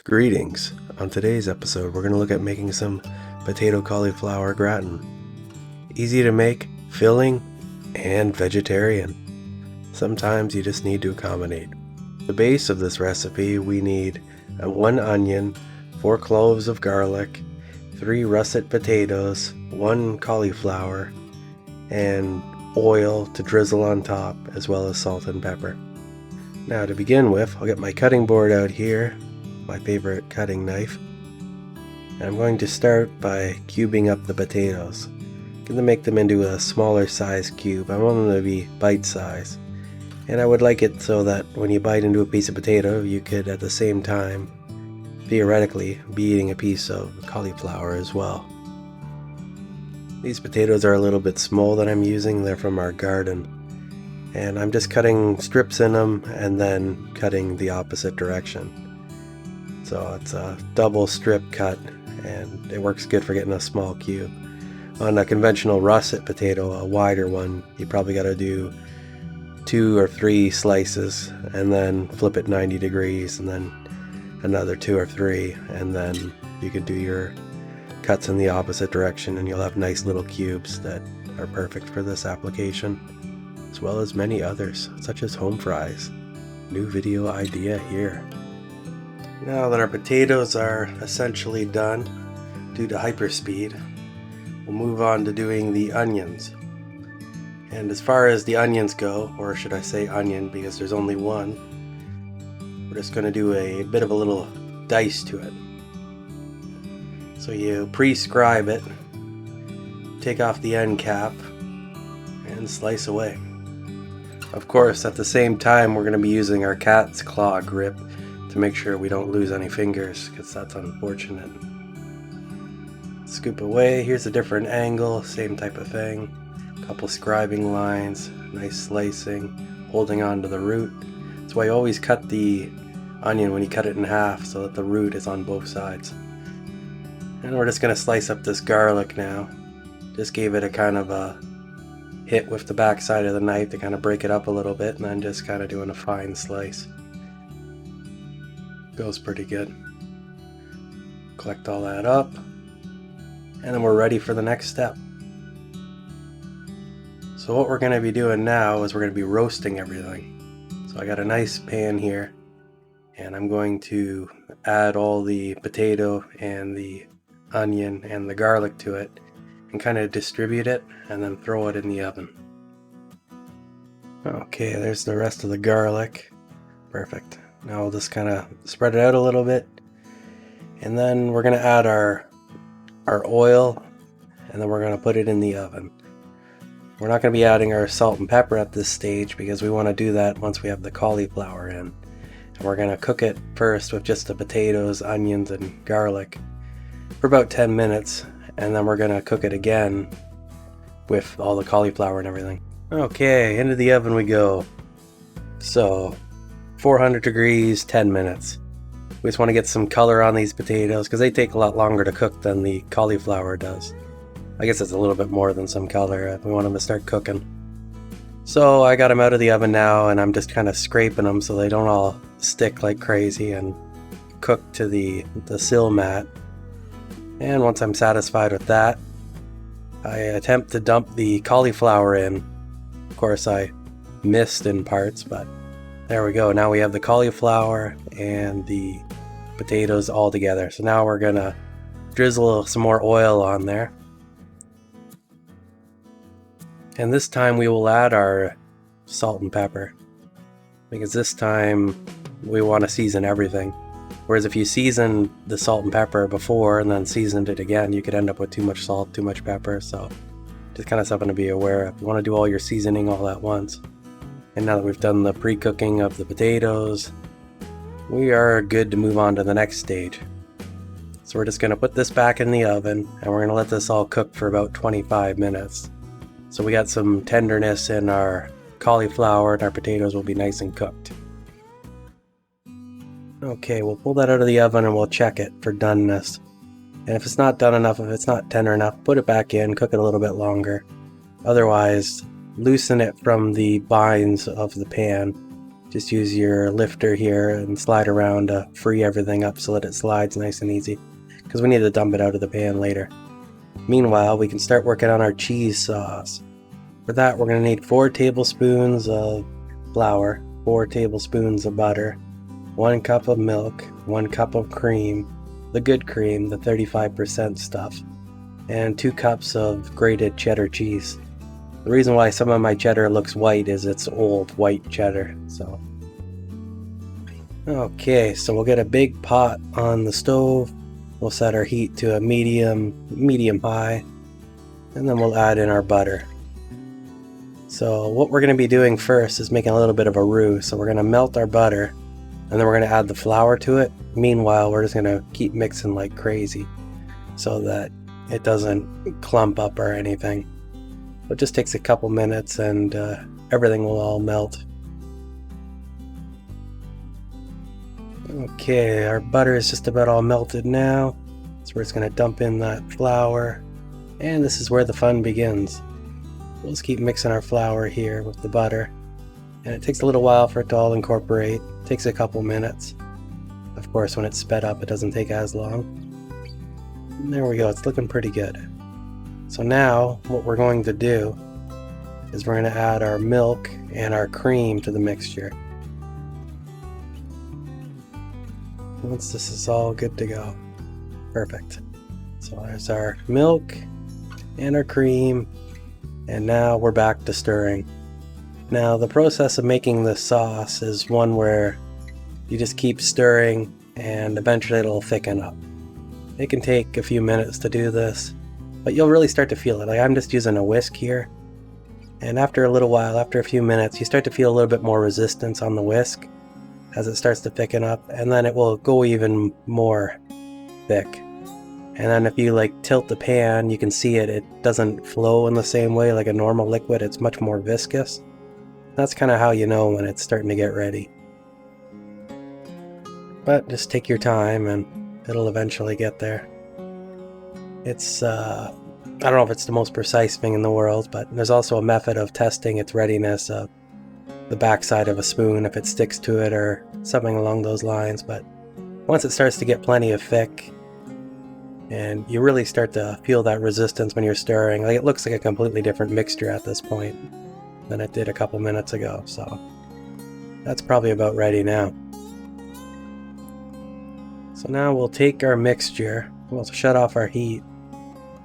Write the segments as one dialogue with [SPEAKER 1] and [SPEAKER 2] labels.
[SPEAKER 1] Greetings! On today's episode, we're going to look at making some potato cauliflower gratin. Easy to make, filling, and vegetarian. Sometimes you just need to accommodate. The base of this recipe, we need 1 onion, 4 cloves of garlic, 3 russet potatoes, 1 cauliflower, and oil to drizzle on top, as well as salt and pepper. Now to begin with, I'll get my cutting board out here, my favorite cutting knife, and I'm going to start by cubing up the potatoes. I'm going to make them into a smaller size cube. I want them to be bite size, and I would like it so that when you bite into a piece of potato you could at the same time theoretically be eating a piece of cauliflower as well. These potatoes are a little bit small that I'm using. They're from our garden, and I'm just cutting strips in them and then cutting the opposite direction. So it's a double strip cut, and it works good for getting a small cube. On a conventional russet potato, a wider one, you probably got to do 2 or 3 slices and then flip it 90 degrees and then another 2 or 3, and then you can do your cuts in the opposite direction and you'll have nice little cubes that are perfect for this application, as well as many others such as home fries. New video idea here. Now that our potatoes are essentially done due to hyperspeed, we'll move on to doing the onions. And as far as the onions go, or should I say onion because there's only one, we're just going to do a bit of a little dice to it. So you pre-scribe it, take off the end cap, and slice away. Of course, at the same time we're going to be using our cat's claw grip to make sure we don't lose any fingers, because that's unfortunate. Scoop away. Here's a different angle, same type of thing. Couple scribing lines, nice slicing, holding on to the root. That's why you always cut the onion when you cut it in half, so that the root is on both sides. And we're just going to slice up this garlic now. Just gave it a kind of a hit with the back side of the knife to kind of break it up a little bit, and then just kind of doing a fine slice. Goes pretty good. Collect all that up, and then we're ready for the next step. So what we're going to be doing now is we're going to be roasting everything. So I got a nice pan here, and I'm going to add all the potato and the onion and the garlic to it and kind of distribute it and then throw it in the oven. Okay, there's the rest of the garlic. Perfect. Now we'll just kind of spread it out a little bit, and then we're going to add our oil, and then we're going to put it in the oven. We're not going to be adding our salt and pepper at this stage because we want to do that once we have the cauliflower in. And we're going to cook it first with just the potatoes, onions, and garlic for about 10 minutes, and then we're going to cook it again with all the cauliflower and everything. Okay, into the oven we go. So 400 degrees, 10 minutes. We just want to get some color on these potatoes because they take a lot longer to cook than the cauliflower does. I guess it's a little bit more than some color. We want them to start cooking. So I got them out of the oven now, and I'm just kind of scraping them so they don't all stick like crazy and cook to the sill mat. And once I'm satisfied with that, I attempt to dump the cauliflower in. Of course I missed in parts, but there we go. Now we have the cauliflower and the potatoes all together. So now we're going to drizzle some more oil on there. And this time we will add our salt and pepper, because this time we want to season everything. Whereas if you season the salt and pepper before and then seasoned it again, you could end up with too much salt, too much pepper. So just kind of something to be aware of. You want to do all your seasoning all at once. And now that we've done the pre-cooking of the potatoes, we are good to move on to the next stage. So we're just going to put this back in the oven, and we're going to let this all cook for about 25 minutes. So we got some tenderness in our cauliflower, and our potatoes will be nice and cooked. Okay, we'll pull that out of the oven and we'll check it for doneness. And if it's not done enough, if it's not tender enough, put it back in, cook it a little bit longer. Otherwise, loosen it from the binds of the pan Just use your lifter here and slide around to free everything up so that it slides nice and easy, because we need to dump it out of the pan later. Meanwhile, we can start working on our cheese sauce. For that, we're going to need 4 tablespoons of flour, 4 tablespoons of butter, 1 cup of milk, 1 cup of cream, the good cream, the 35% stuff, and 2 cups of grated cheddar cheese. The reason why some of my cheddar looks white is it's old white cheddar. Okay, so we'll get a big pot on the stove. We'll set our heat to a medium high, and then we'll add in our butter. So what we're going to be doing first is making a little bit of a roux. So we're going to melt our butter, and then we're going to add the flour to it. Meanwhile, we're just going to keep mixing like crazy so that it doesn't clump up or anything. It just takes a couple minutes and everything will all melt. Okay, our butter is just about all melted now. So we're just going to dump in that flour, and this is where the fun begins. We'll just keep mixing our flour here with the butter, and it takes a little while for it to all incorporate. It takes a couple minutes. Of course, when it's sped up, it doesn't take as long. And there we go, it's looking pretty good. So now what we're going to do is we're going to add our milk and our cream to the mixture. Once this is all good to go. Perfect. So there's our milk and our cream, and now we're back to stirring. Now the process of making this sauce is one where you just keep stirring and eventually it'll thicken up. It can take a few minutes to do this, but you'll really start to feel it. Like, I'm just using a whisk here, and after a little while, after a few minutes, you start to feel a little bit more resistance on the whisk as it starts to thicken up, and then it will go even more thick. And then if you like tilt the pan, you can see it doesn't flow in the same way like a normal liquid. It's much more viscous. That's kind of how you know when it's starting to get ready. But just take your time and it'll eventually get there. It's, I don't know if it's the most precise thing in the world, but there's also a method of testing its readiness of the backside of a spoon, if it sticks to it or something along those lines. But once it starts to get plenty of thick, and you really start to feel that resistance when you're stirring, like, it looks like a completely different mixture at this point than it did a couple minutes ago. So that's probably about ready now. So now we'll take our mixture, we'll shut off our heat,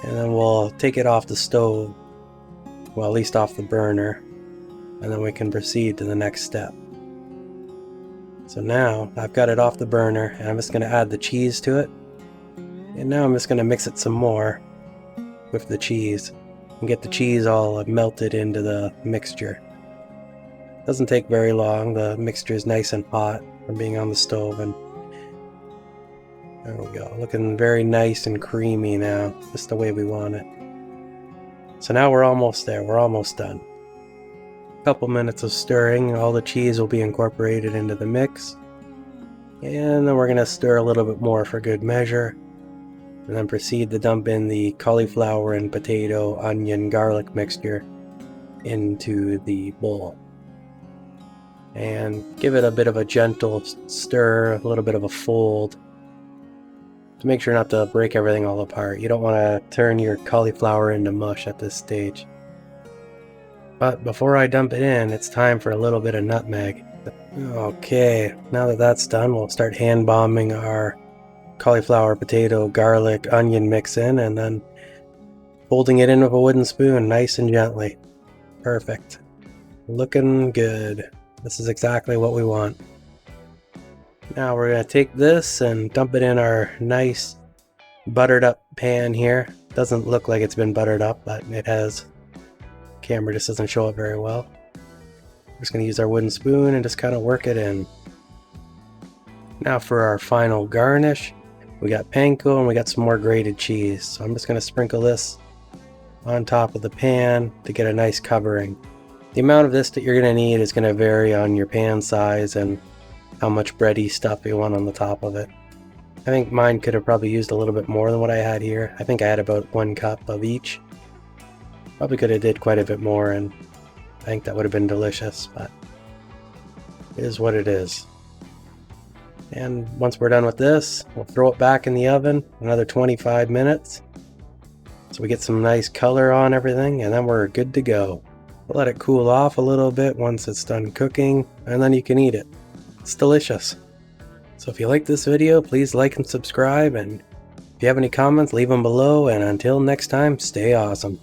[SPEAKER 1] and then we'll take it off the stove, well, at least off the burner, and then we can proceed to the next step. So now I've got it off the burner, and I'm just going to add the cheese to it. And now I'm just going to mix it some more with the cheese and get the cheese all melted into the mixture. Doesn't take very long. The mixture is nice and hot from being on the stove, and there we go, looking very nice and creamy now, just the way we want it. So now we're almost there, we're almost done. A couple minutes of stirring, all the cheese will be incorporated into the mix, and then we're going to stir a little bit more for good measure, and then proceed to dump in the cauliflower and potato, onion, garlic mixture into the bowl. And give it a bit of a gentle stir, a little bit of a fold, to make sure not to break everything all apart. You don't want to turn your cauliflower into mush at this stage. But before I dump it in, it's time for a little bit of nutmeg. Okay, now that that's done, we'll start hand bombing our cauliflower, potato, garlic, onion mix in, and then folding it in with a wooden spoon, nice and gently. Perfect. Looking good. This is exactly what we want. Now we're going to take this and dump it in our nice buttered up pan here. Doesn't look like it's been buttered up, but it has. Camera just doesn't show it very well. We're just going to use our wooden spoon and just kind of work it in. Now for our final garnish, we got panko and we got some more grated cheese. So I'm just going to sprinkle this on top of the pan to get a nice covering. The amount of this that you're going to need is going to vary on your pan size and how much bready stuff you want on the top of it. I think mine could have probably used a little bit more than what I had here. I think I had about 1 cup of each. Probably could have did quite a bit more, and I think that would have been delicious. But is what it is. And once we're done with this, we'll throw it back in the oven another 25 minutes so we get some nice color on everything, and then we're good to go. We'll let it cool off a little bit once it's done cooking, and then you can eat it. It's delicious. So if you like this video, please like and subscribe, and if you have any comments, leave them below, and until next time, stay awesome.